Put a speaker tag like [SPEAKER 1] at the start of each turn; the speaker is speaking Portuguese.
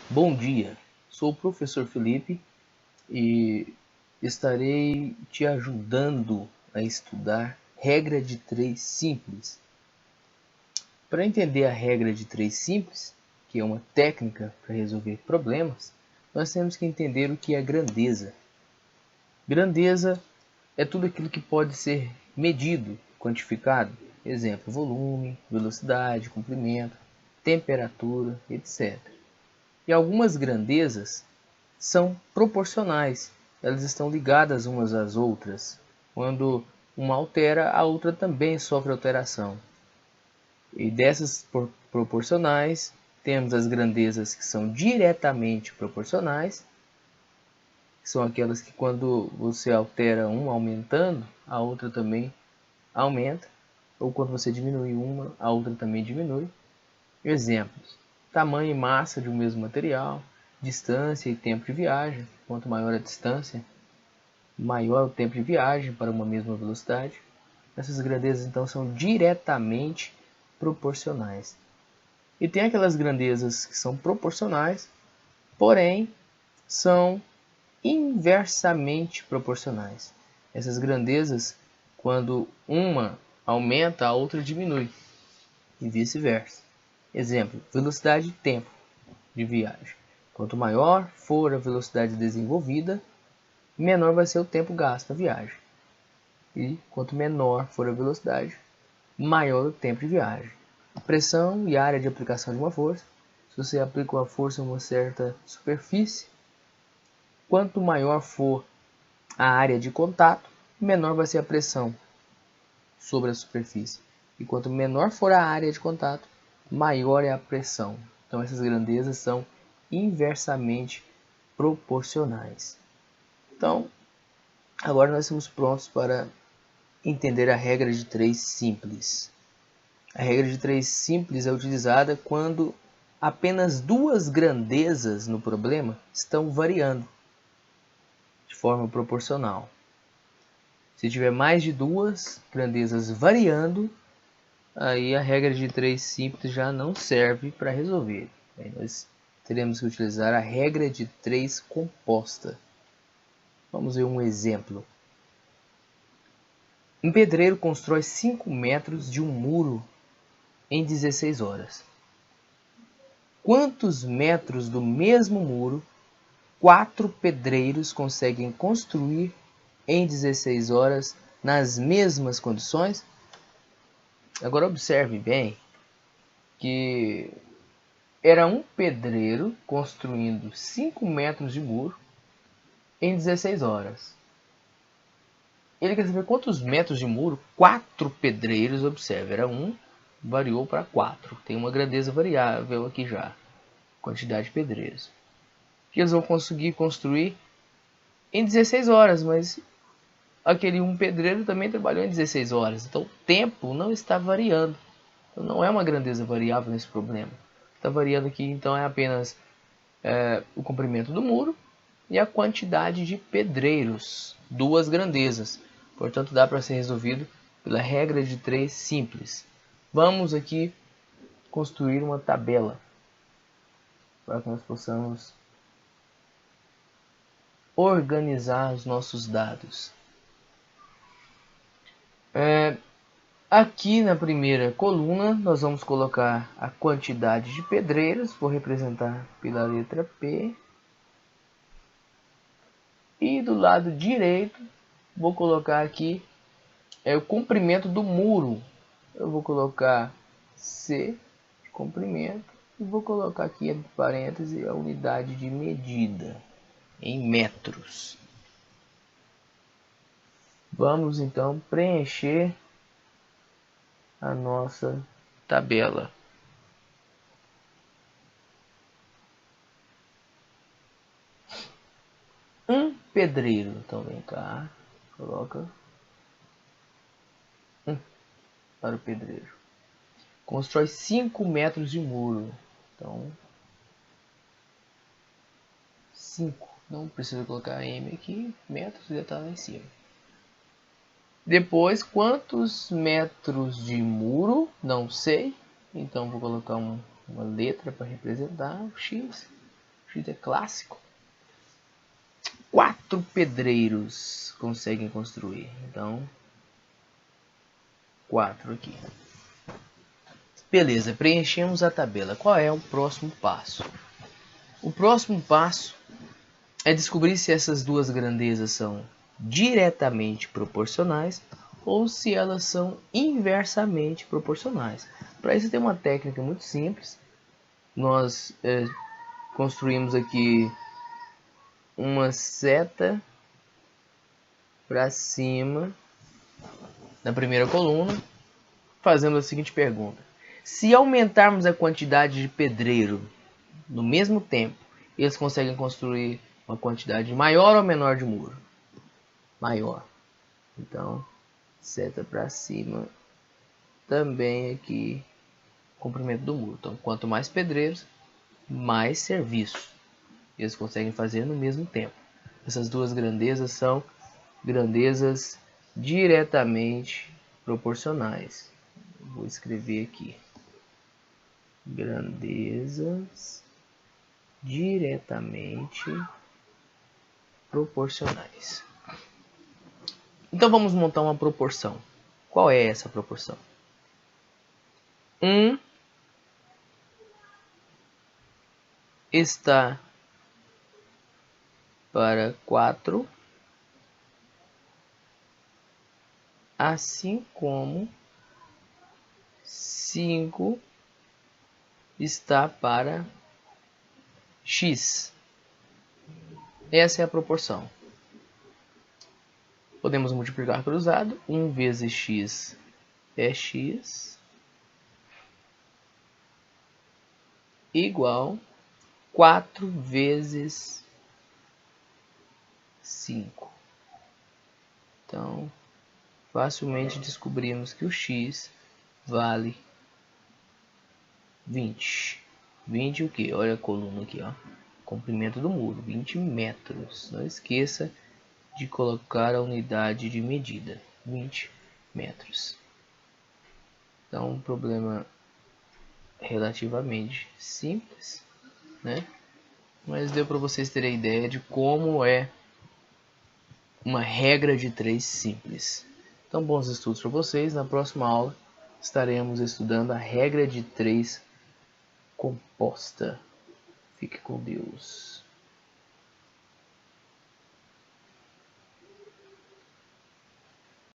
[SPEAKER 1] Bom dia, sou o professor Felipe e estarei te ajudando a estudar regra de 3 simples. Para entender a regra de 3 simples, que é uma técnica para resolver problemas, nós temos que entender o que é grandeza. Grandeza é tudo aquilo que pode ser medido, quantificado. Exemplo, volume, velocidade, comprimento, temperatura, etc. E algumas grandezas são proporcionais, elas estão ligadas umas às outras. Quando uma altera, a outra também sofre alteração. E dessas proporcionais, temos as grandezas que são diretamente proporcionais, que são aquelas que quando você altera uma aumentando, a outra também aumenta, ou quando você diminui uma, a outra também diminui. Exemplos: tamanho e massa de um mesmo material, distância e tempo de viagem. Quanto maior a distância, maior o tempo de viagem para uma mesma velocidade. Essas grandezas então são diretamente proporcionais. E tem aquelas grandezas que são proporcionais, porém são inversamente proporcionais. Essas grandezas, quando uma aumenta, a outra diminui, e vice-versa. Exemplo: velocidade e tempo de viagem. Quanto maior for a velocidade desenvolvida, menor vai ser o tempo gasto na viagem. E quanto menor for a velocidade, maior o tempo de viagem. A pressão e a área de aplicação de uma força. Se você aplica uma força em uma certa superfície, quanto maior for a área de contato, menor vai ser a pressão sobre a superfície. E quanto menor for a área de contato, maior é a pressão. Então essas grandezas são inversamente proporcionais. Então, agora nós estamos prontos para entender a regra de 3 simples. A regra de 3 simples é utilizada quando apenas duas grandezas no problema estão variando de forma proporcional. Se tiver mais de duas grandezas variando, aí a regra de 3 simples já não serve para resolver. Aí nós teremos que utilizar a regra de 3 composta. Vamos ver um exemplo. Um pedreiro constrói 5 metros de um muro em 16 horas. Quantos metros do mesmo muro 4 pedreiros conseguem construir em 16 horas nas mesmas condições? Agora observe bem que era um pedreiro construindo 5 metros de muro em 16 horas. Ele quer saber quantos metros de muro 4 pedreiros, observe, era um, variou para 4. Tem uma grandeza variável aqui já, quantidade de pedreiros. Que eles vão conseguir construir em 16 horas, mas aquele um pedreiro também trabalhou em 16 horas. Então o tempo não está variando. Então, não é uma grandeza variável nesse problema. Está variando aqui, então é apenas o comprimento do muro e a quantidade de pedreiros. Duas grandezas. Portanto, dá para ser resolvido pela regra de 3 simples. Vamos aqui construir uma tabela para que nós possamos organizar os nossos dados. Aqui na primeira coluna nós vamos colocar a quantidade de pedreiros, vou representar pela letra P. E do lado direito vou colocar aqui o comprimento do muro. Eu vou colocar C, comprimento, e vou colocar aqui entre parênteses a unidade de medida em metros. Vamos então preencher a nossa tabela. Um pedreiro, então vem cá, coloca para o pedreiro. Constrói 5 metros de muro. Então, 5. Não precisa colocar M aqui, metros, já está lá em cima. Depois, quantos metros de muro? Não sei. Então, vou colocar uma letra para representar o X. X é clássico. 4 pedreiros conseguem construir. Então, 4 aqui. Beleza, preenchemos a tabela. Qual é o próximo passo? O próximo passo é descobrir se essas duas grandezas são diretamente proporcionais ou se elas são inversamente proporcionais. Para isso tem uma técnica muito simples. Nós construímos aqui uma seta para cima na primeira coluna, fazendo a seguinte pergunta: se aumentarmos a quantidade de pedreiro no mesmo tempo, eles conseguem construir uma quantidade maior ou menor de muro? Maior. Então, seta para cima também aqui, comprimento do muro. Então, quanto mais pedreiros, mais serviço eles conseguem fazer no mesmo tempo. Essas duas grandezas são grandezas diretamente proporcionais. Vou escrever aqui: grandezas diretamente proporcionais. Então vamos montar uma proporção. Qual é essa proporção? 1 está para 4, assim como 5 está para x. Essa é a proporção. Podemos multiplicar cruzado. 1 vezes x é x, igual 4 vezes 5. Então, facilmente descobrimos que o x vale 20. 20 o que? Olha a coluna aqui, ó. Comprimento do muro, 20 metros. Não esqueça de colocar a unidade de medida, 20 metros. Então, um problema relativamente simples, né? Mas deu para vocês terem ideia de como é uma regra de 3 simples. Então, bons estudos para vocês. Na próxima aula estaremos estudando a regra de 3 composta. Fique com Deus.